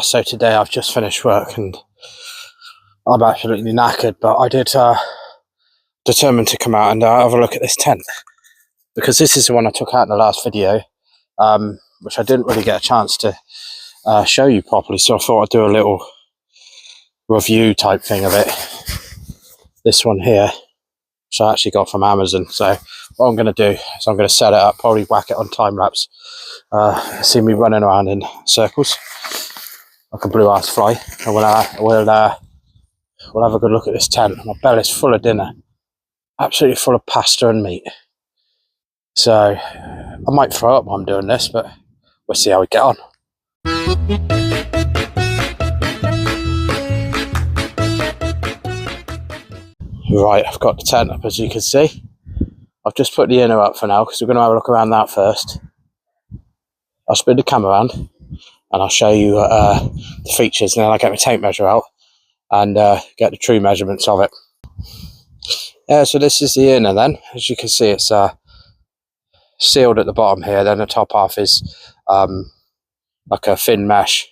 So today I've just finished work and I'm absolutely knackered, but I did determine to come out and have a look at this tent, because this is the one I took out in the last video, which I didn't really get a chance to show you properly, so I thought I'd do a little review type thing of it. This one here, which I actually got from Amazon. So what I'm going to do is I'm going to set it up, probably whack it on time lapse, see me running around in circles like a blue-ass fly, and we'll have a good look at this tent. My belly's full of dinner, absolutely full of pasta and meat. So I might throw up while I'm doing this, but we'll see how we get on. Right, I've got the tent up, as you can see. I've just put the inner up for now because we're going to have a look around that first. I'll spin the camera around and I'll show you the features, and then I'll get my tape measure out and get the true measurements of it. Yeah, so this is the inner then. As you can see, it's sealed at the bottom here. Then the top half is like a thin mesh,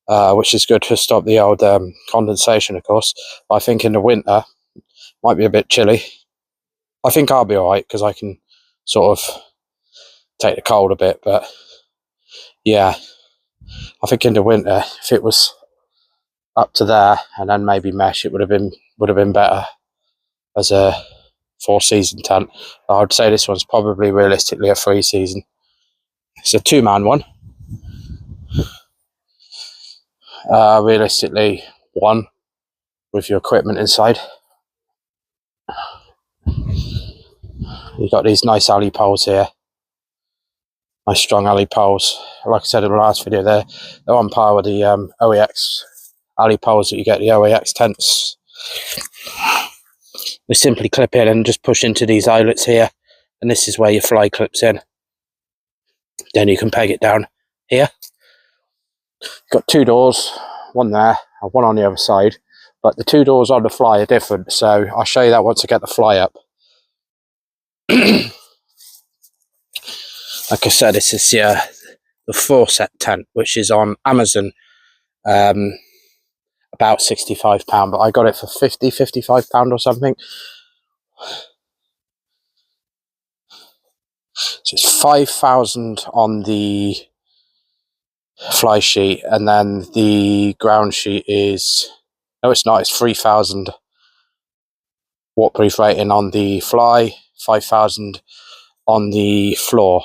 which is good to stop the old condensation, of course. But I think in the winter, might be a bit chilly. I think I'll be alright because I can sort of take the cold a bit, but yeah, I think in the winter, if it was up to there and then maybe mesh, it would have been better as a 4-season tent. I would say this one's probably realistically a 3-season. It's a 2-man one. Realistically, 1 with your equipment inside. You've got these nice alley poles here. Nice strong alley poles. Like I said in the last video, they're on par with the OEX alley poles that you get the OEX tents. We simply clip in and just push into these eyelets here, and this is where your fly clips in. Then you can peg it down here. Got 2 doors, one there and one on the other side, but the 2 doors on the fly are different, so I'll show you that once I get the fly up. Like I said, this is the Forceatt Tent, which is on Amazon, about £65, but I got it for £55 or something. So it's 5,000 on the fly sheet, and then the ground sheet is, no it's not, it's 3,000 waterproof rating on the fly, 5,000 on the floor.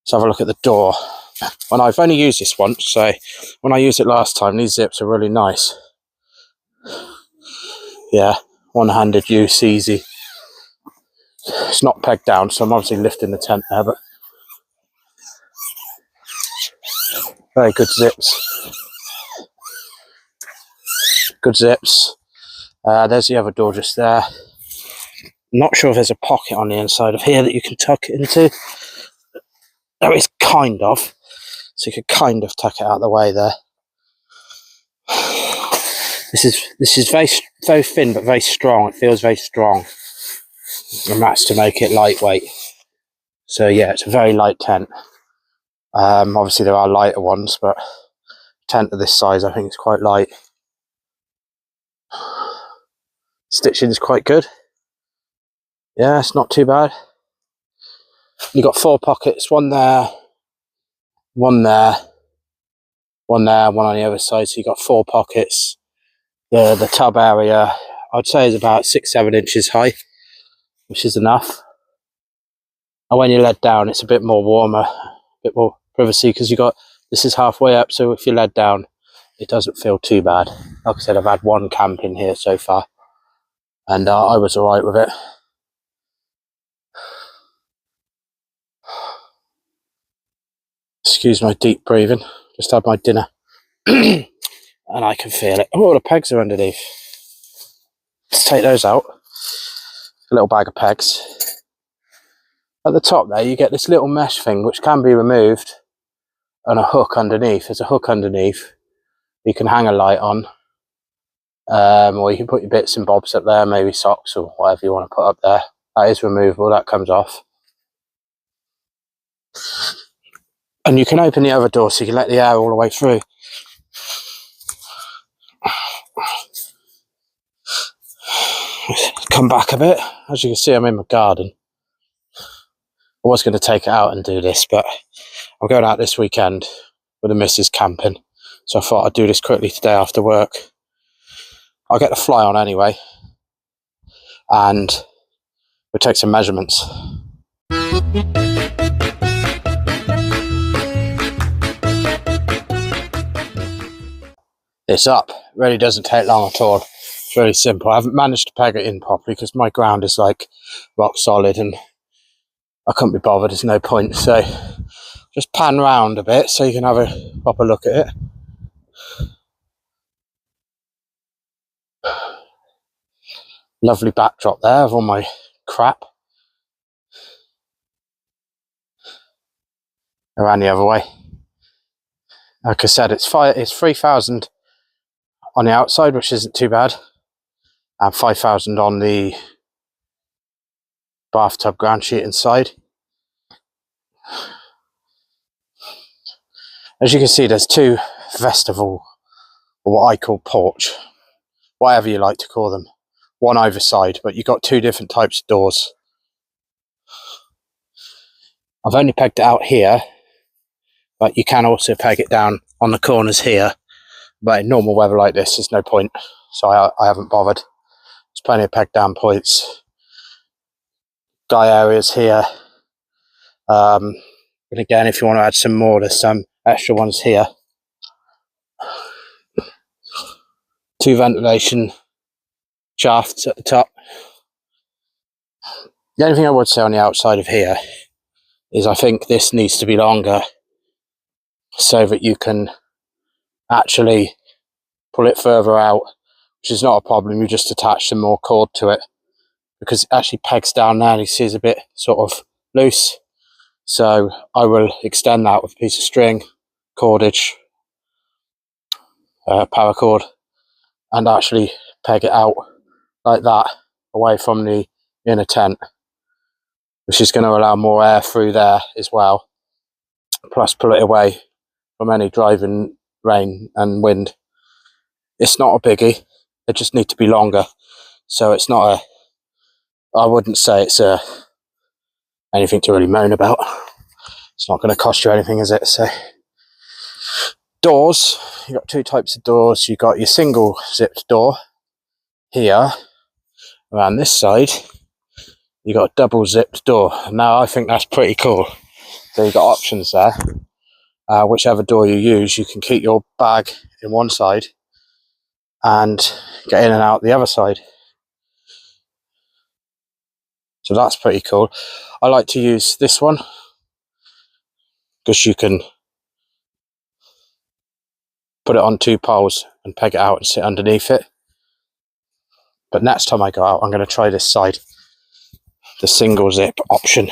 Let's have a look at the door. And I've only used this once, so when I used it last time, these zips are really nice. Yeah, one-handed use, easy. It's not pegged down, so I'm obviously lifting the tent there, but very good zips. Good zips. There's the other door just there. Not sure if there's a pocket on the inside of here that you can tuck it into. There is, kind of. So you could kind of tuck it out of the way there. This is very thin but very strong. It feels very strong, and that's to make it lightweight. So yeah, it's a very light tent. Obviously there are lighter ones, but a tent of this size I think is quite light. Stitching is quite good. Yeah, it's not too bad. You've got 4 pockets, one there, one there, one there, one on the other side. So you've got 4 pockets. The tub area, I'd say, is about 6-7 inches high, which is enough. And when you're led down, it's a bit more warmer, a bit more privacy, because this is halfway up, so if you're led down, it doesn't feel too bad. Like I said, I've had 1 camp in here so far, and I was alright with it. Excuse my deep breathing, just had my dinner. And I can feel it. Oh, the pegs are underneath. Let's take those out. A little bag of pegs. At the top there, you get this little mesh thing, which can be removed, and a hook underneath. There's a hook underneath. You can hang a light on. Or you can put your bits and bobs up there, maybe socks or whatever you want to put up there. That is removable, that comes off. And you can open the other door so you can let the air all the way through. Come back a bit. As you can see, I'm in my garden. I was going to take it out and do this, but I'm going out this weekend with the missus camping. So I thought I'd do this quickly today after work. I'll get the fly on anyway. And we'll take some measurements. It's up. It really doesn't take long at all. It's really simple. I haven't managed to peg it in properly because my ground is like rock solid and I couldn't be bothered. There's no point. So just pan round a bit so you can have a proper look at it. Lovely backdrop there of all my crap. Around the other way. Like I said, it's 3,000 on the outside, which isn't too bad, and 5,000 on the bathtub ground sheet inside. As you can see, there's two vestibule, or what I call porch, whatever you like to call them, one either side, but you've got two different types of doors. I've only pegged it out here, but you can also peg it down on the corners here, but in normal weather like this, there's no point, so I haven't bothered. There's plenty of peg down points, guy areas here, and again, if you want to add some more, there's some extra ones here. Two ventilation shafts at the top. The only thing I would say on the outside of here is I think this needs to be longer so that you can actually pull it further out, which is not a problem. You just attach some more cord to it because it actually pegs down there and you see it's a bit sort of loose. So I will extend that with a piece of string, cordage, paracord, and actually peg it out like that away from the inner tent, which is going to allow more air through there as well, plus pull it away from any driving rain and wind. It's not a biggie, it just needs to be longer, so it's not I wouldn't say it's anything to really moan about. It's not going to cost you anything, is it? So doors, you've got two types of doors. You've got your single zipped door here. Around this side you got a double zipped door. Now I think that's pretty cool. So you've got options there. Whichever door you use, you can keep your bag in one side and get in and out the other side. So that's pretty cool. I like to use this one because you can put it on two poles and peg it out and sit underneath it. But next time I go out, I'm going to try this side, the single zip option.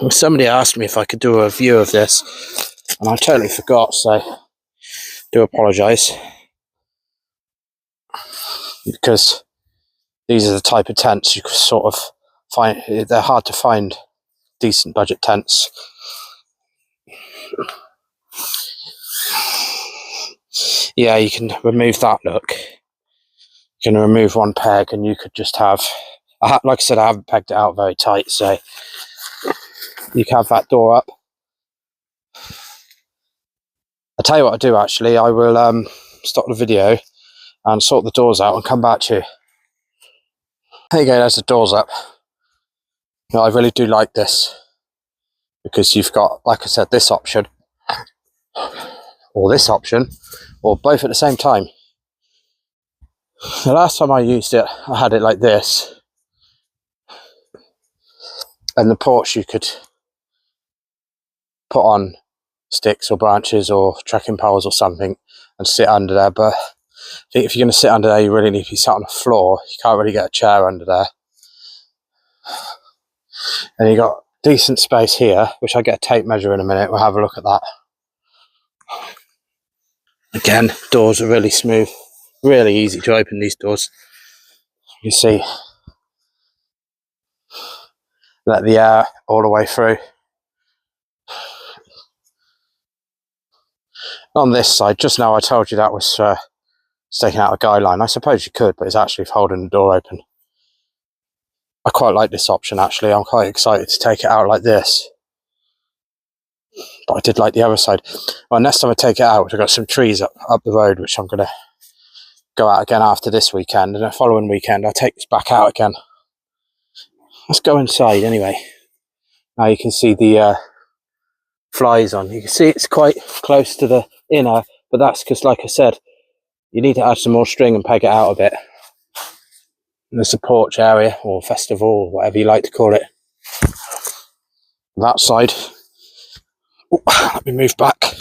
Somebody asked me if I could do a review of this, and I totally forgot, so do apologise. Because these are the type of tents you can sort of find, they're hard to find decent budget tents. Yeah, you can remove that look. You can remove one peg and you could just have, like I said, I haven't pegged it out very tight, so you can have that door up. I'll tell you what I'll do actually, I will stop the video and sort the doors out and come back to you. There you go, there's the doors up. Now, I really do like this because you've got, like I said, this option or this option, or both at the same time. The last time I used it, I had it like this, and the porch you could put on sticks or branches or trekking poles or something and sit under there, but I think if you're going to sit under there, you really need to be sat on the floor. You can't really get a chair under there. And you got decent space here, which I get a tape measure in a minute. We'll have a look at that. Again, doors are really smooth, really easy to open these doors. You see, let the air all the way through. On this side, just now I told you that was taking out a guy line. I suppose you could, but it's actually holding the door open. I quite like this option actually. I'm quite excited to take it out like this. But I did like the other side. Well, next time I take it out, I've got some trees up the road, which I'm going to go out again after this weekend. And the following weekend, I'll take this back out again. Let's go inside anyway. Now you can see the flies on. You can see it's quite close to the inner, but that's because, like I said, you need to add some more string and peg it out a bit. And there's a porch area, or festival, or whatever you like to call it. That side. Ooh, let me move back.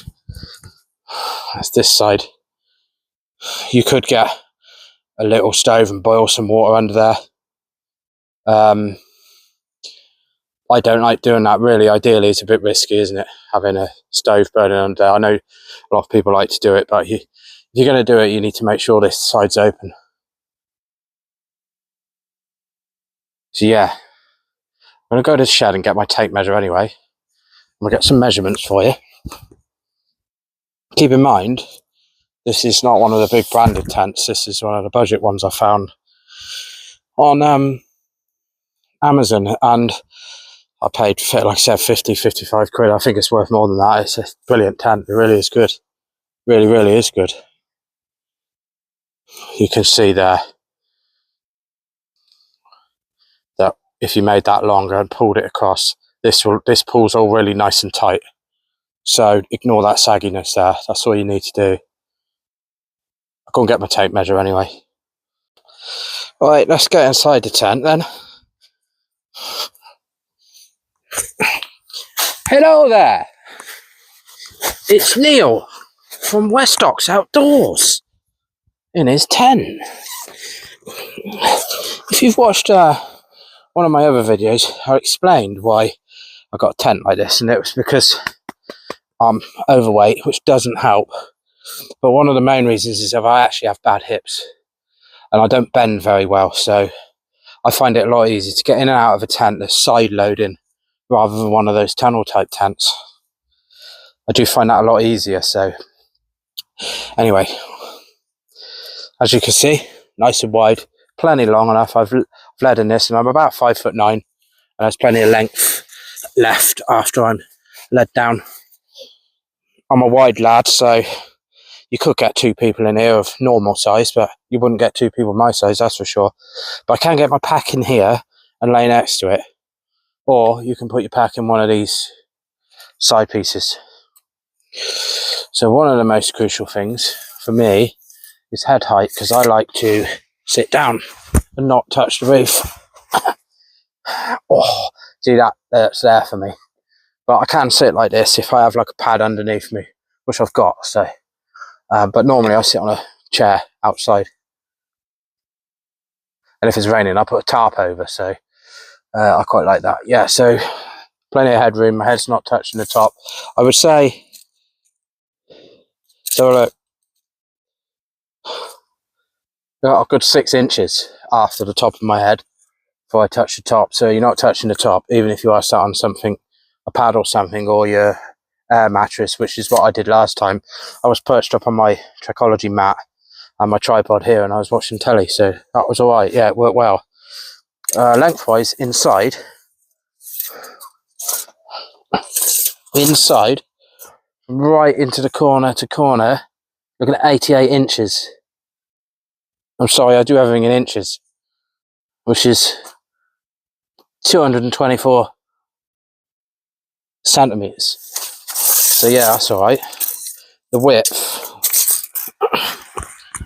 That's this side. You could get a little stove and boil some water under there. I don't like doing that really. Ideally, it's a bit risky, isn't it? Having a stove burning under there. I know a lot of people like to do it, but if you're going to do it, you need to make sure this side's open. So yeah, I'm going to go to the shed and get my tape measure anyway. I'm going to get some measurements for you. Keep in mind, this is not one of the big branded tents. This is one of the budget ones I found on Amazon, and I paid, like I said, 50, 55 quid. I think it's worth more than that. It's a brilliant tent. It really is good. Really, really is good. You can see there that if you made that longer and pulled it across, this pulls all really nice and tight. So ignore that sagginess there. That's all you need to do. I'll go and get my tape measure anyway. Right, let's get inside the tent then. Hello there. It's Neil from Westocks Outdoors in his tent. If you've watched one of my other videos, I explained why I got a tent like this, and it was because I'm overweight, which doesn't help. But one of the main reasons is I actually have bad hips and I don't bend very well, so I find it a lot easier to get in and out of a tent that's side loading rather than one of those tunnel type tents. I do find that a lot easier. So anyway, as you can see, nice and wide, plenty long enough. I've led in this and I'm about 5'9", and there's plenty of length left after I'm led down. I'm a wide lad, so you could get two people in here of normal size, but you wouldn't get two people my size, that's for sure. But I can get my pack in here and lay next to it, or you can put your pack in one of these side pieces. So one of the most crucial things for me is head height, because I like to sit down and not touch the roof. Oh, see that's there for me. But I can sit like this if I have like a pad underneath me, which I've got. So, but normally I sit on a chair outside. And if it's raining, I put a tarp over. So I quite like that. Yeah, so plenty of headroom. My head's not touching the top. I would say, so look, got a good 6 inches after the top of my head before I touch the top. So you're not touching the top, even if you are sat on something, a pad or something, or your air mattress, which is what I did last time. I was perched up on my Trekology mat and my tripod here, and I was watching telly, so that was all right. Yeah, it worked well. Lengthwise, inside, right into the corner to corner, looking at 88 inches. I'm sorry, I do everything in inches, which is 224 centimeters. So yeah, that's all right. The width,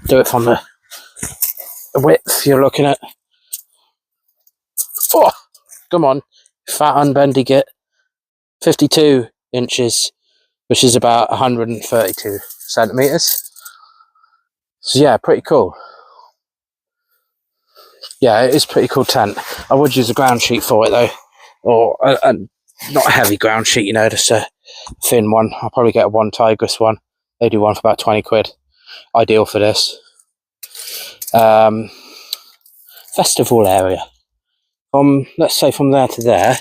do it from the width you're looking at. Oh, come on, fat unbendy git. 52 inches, which is about 132 centimeters. So yeah, pretty cool. Yeah, it is pretty cool tent. I would use a ground sheet for it though, or not a heavy ground sheet, you know, just a thin one. I'll probably get a one Tigris one. They do one for about 20 quid. Ideal for this. Festival area. Let's say from there to there,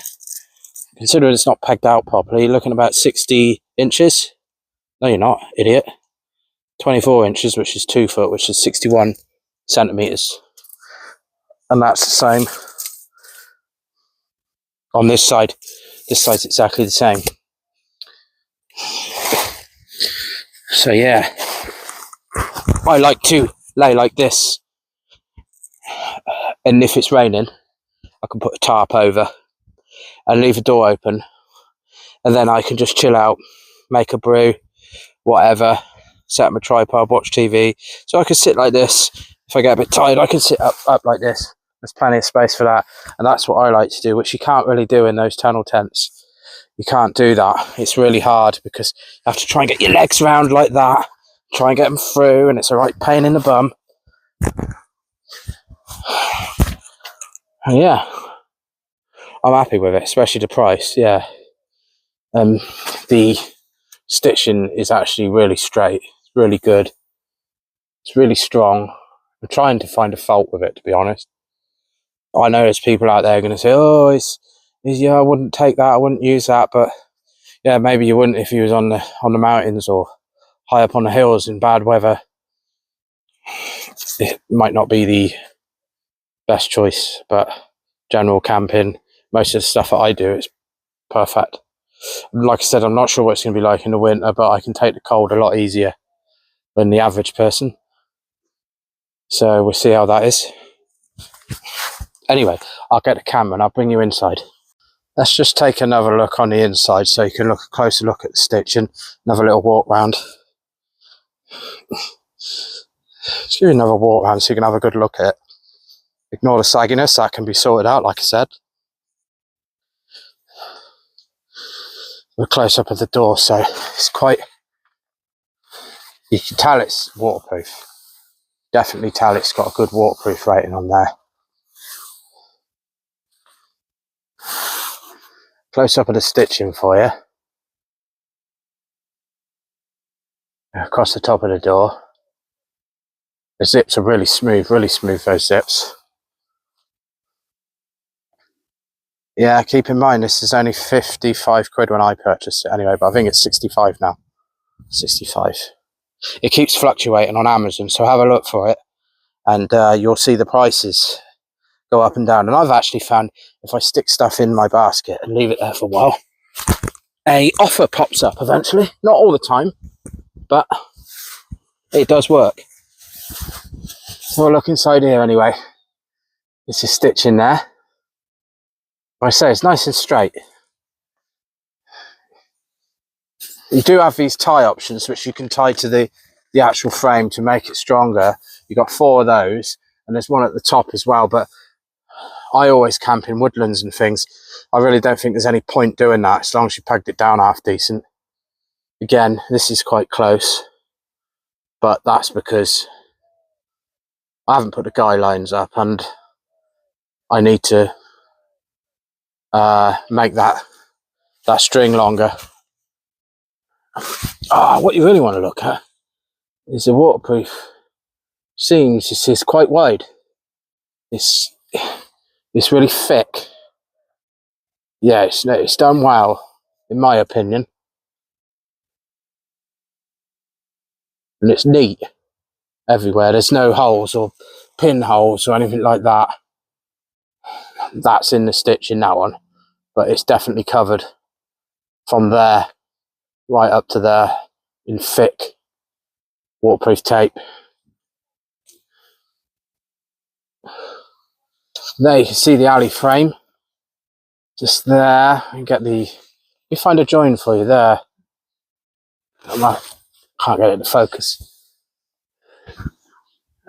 Considering it's not pegged out properly, you're looking about 60 inches. No, you're not, idiot. 24 inches, which is 2 foot, which is 61 centimetres. And that's the same on this side. This side's exactly the same. So yeah, I like to lay like this. And if it's raining, I can put a tarp over and leave a door open. And then I can just chill out, make a brew, whatever, set up my tripod, watch TV. So I can sit like this. If I get a bit tired, I can sit up like this. There's plenty of space for that. And that's what I like to do, which you can't really do in those tunnel tents. You can't do that. It's really hard because you have to try and get your legs round like that, try and get them through, and it's a right pain in the bum. And yeah, I'm happy with it, especially the price. Yeah, the stitching is actually really straight. It's really good. It's really strong. I'm trying to find a fault with it, to be honest. I know there's people out there going to say, "Oh, yeah, I wouldn't take that. I wouldn't use that." But yeah, maybe you wouldn't if you was on the mountains or high up on the hills in bad weather. It might not be the best choice, but general camping, most of the stuff that I do is perfect. Like I said, I'm not sure what it's going to be like in the winter, but I can take the cold a lot easier than the average person. So we'll see how that is. Anyway, I'll get the camera and I'll bring you inside. Let's just take another look on the inside so you can look a closer look at the stitching. Another little walk round. Let's give you another walk round so you can have a good look at it. Ignore the sagginess, that can be sorted out, like I said. We're close up at the door, so it's quite... You can tell it's waterproof. Definitely tell it's got a good waterproof rating on there. Close up at the stitching for you. Across the top of the door. The zips are really smooth, those zips. Yeah, keep in mind this is only 55 quid when I purchased it anyway, but I think it's 65 now. 65. It keeps fluctuating on Amazon, so have a look for it and you'll see the prices go up and down. And I've actually found if I stick stuff in my basket and leave it there for a while, a offer pops up eventually. Not all the time, but it does work. So we'll look inside here anyway. This is stitching there. Like I say, it's nice and straight. You do have these tie options which you can tie to the actual frame to make it stronger. You've got 4 of those and there's one at the top as well, but I always camp in woodlands and things. I really don't think there's any point doing that as long as you pegged it down half decent. Again, this is quite close, but that's because I haven't put the guy lines up and I need to make that string longer. What you really want to look at is the waterproof seams. It's quite wide. It's really thick. Yeah, it's done well, in my opinion. And it's neat everywhere. There's no holes or pinholes or anything like that. That's in the stitch in that one. But it's definitely covered from there right up to there in thick waterproof tape. There you can see the alley frame. Just there. And get the... You find a join for you there. I can't get it to focus.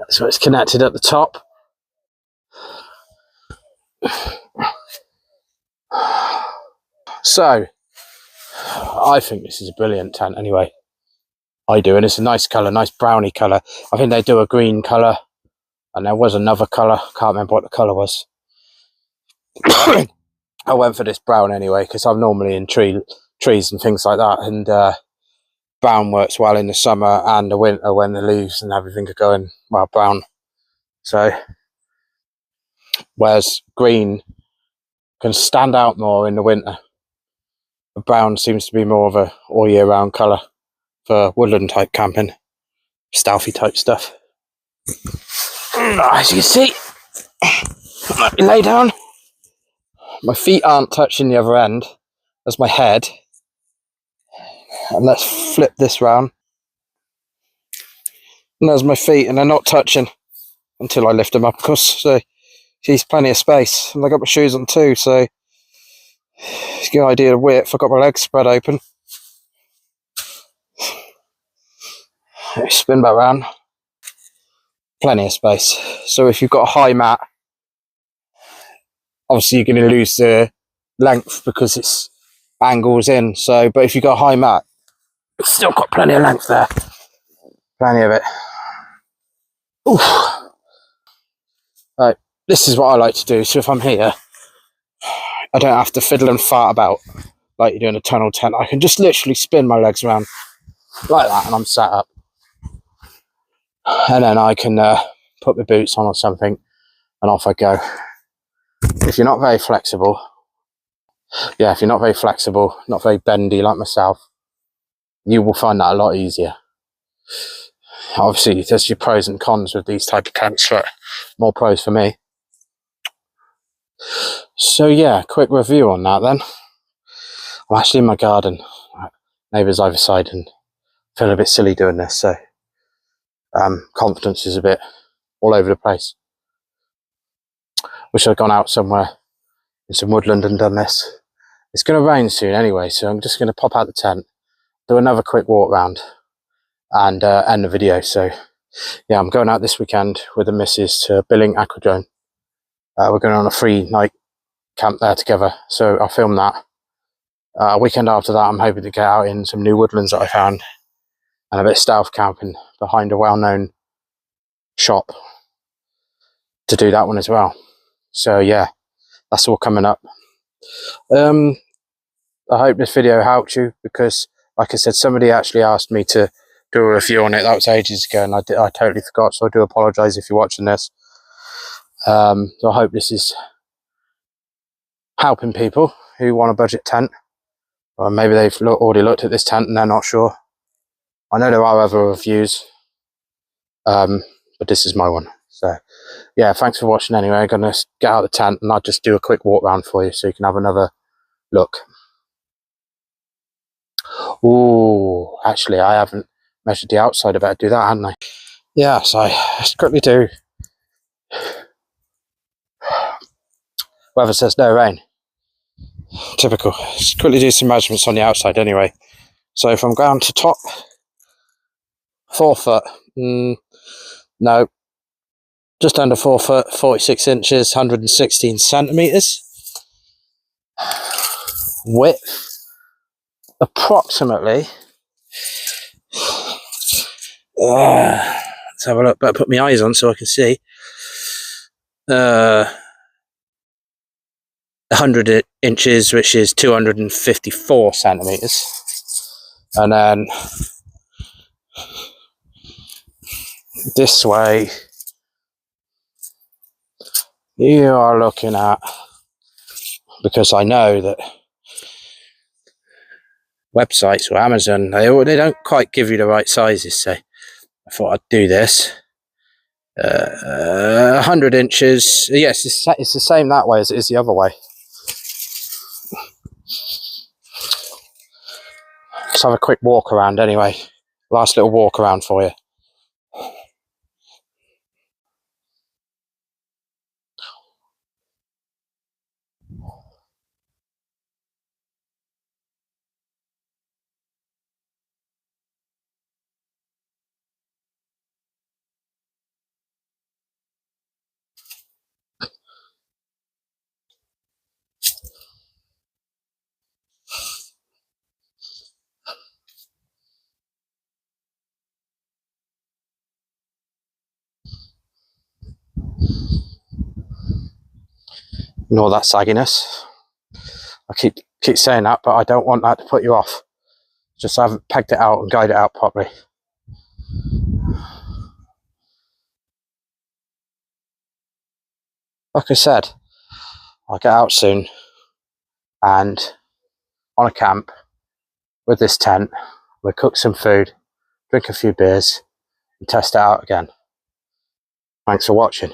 So it's connected at the top. So, I think this is a brilliant tent anyway. I do, and it's a nice colour, nice browny colour. I think they do a green colour, and there was another colour. Can't remember what the colour was. I went for this brown anyway, because I'm normally in trees and things like that, and brown works well in the summer and the winter when the leaves and everything are going, well, brown. So, whereas green can stand out more in the winter. Brown seems to be more of a all year round colour for woodland type camping, stealthy type stuff. As you can see, let me lay down. My feet aren't touching the other end. That's my head. And let's flip this round. And there's my feet, and they're not touching until I lift them up, of course. So, geez, plenty of space. And I got my shoes on too, so it's a good idea of width. I've got my legs spread open. Spin back round. Plenty of space. So if you've got a high mat, obviously you're going to lose the length because it's angles in. So, but if you've got a high mat, it's still got plenty of length there. Plenty of it. Oof. Right, this is what I like to do. So if I'm here, I don't have to fiddle and fart about like you do in a tunnel tent. I can just literally spin my legs around like that and I'm sat up. And then I can put my boots on or something and off I go. If you're not very flexible, not very bendy like myself, you will find that a lot easier. Obviously, there's your pros and cons with these type of tents, but more pros for me. So yeah, quick review on that then. I'm actually in my garden, neighbours either side, and feel a bit silly doing this, so confidence is a bit all over the place. Wish I'd gone out somewhere in some woodland and done this. It's going to rain soon anyway, so I'm just going to pop out the tent, do another quick walk round, and end the video. So yeah, I'm going out this weekend with the missus to Billing Aquadrome. We're going on a 3-night camp there together, so I'll film that. Weekend after that, I'm hoping to get out in some new woodlands that I found and a bit of stealth camping behind a well-known shop to do that one as well. So yeah, that's all coming up. I hope this video helped you, because like I said, somebody actually asked me to do a review on it. That was ages ago and I totally forgot, so I do apologise if you're watching this. So I hope this is helping people who want a budget tent, or maybe they've already looked at this tent and they're not sure. I know there are other reviews, but this is my one. So yeah, thanks for watching anyway. I'm going to get out of the tent and I'll just do a quick walk around for you so you can have another look. Oh, actually I haven't measured the outside. I better do that, hadn't I? Yeah, so let's quickly do. Weather says no rain. Typical. Let's quickly do some measurements on the outside anyway. So if I'm ground to top, 4 foot, no, just under 4 foot, 46 inches, 116 centimetres. Width, approximately, let's have a look, better put my eyes on so I can see, 100 inches, which is 254 centimetres. And then this way, you are looking at, because I know that websites or Amazon, they don't quite give you the right sizes, so I thought I'd do this. 100 inches, yes, it's the same that way as it is the other way. Let's have a quick walk around anyway. Last little walk around for you. Ignore that sagginess. I keep saying that, but I don't want that to put you off. Just I haven't pegged it out and guided it out properly. Like I said, I'll get out soon and on a camp with this tent. We'll cook some food, drink a few beers, and test it out again. Thanks for watching.